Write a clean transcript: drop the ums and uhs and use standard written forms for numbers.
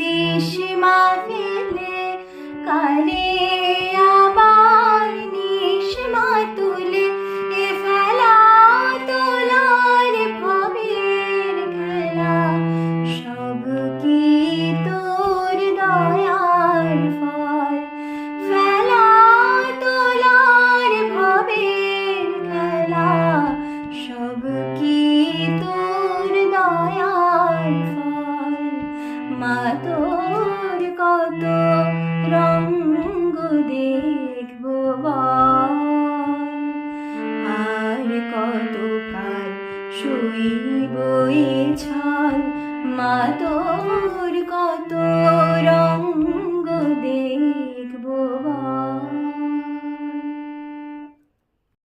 বিষ মাখিলে কালে আবার নিশ মাতুলে এ ফেলা তোলার ভবের খেলা সব কি তোর দয়ার ফল ফেলা তোলার ভবের খেলা সব কি তোর দয়ার ফল মা তোর কত রঙ্গ দেখবো বল আর কত কাল শুইব এ ছল মা তোর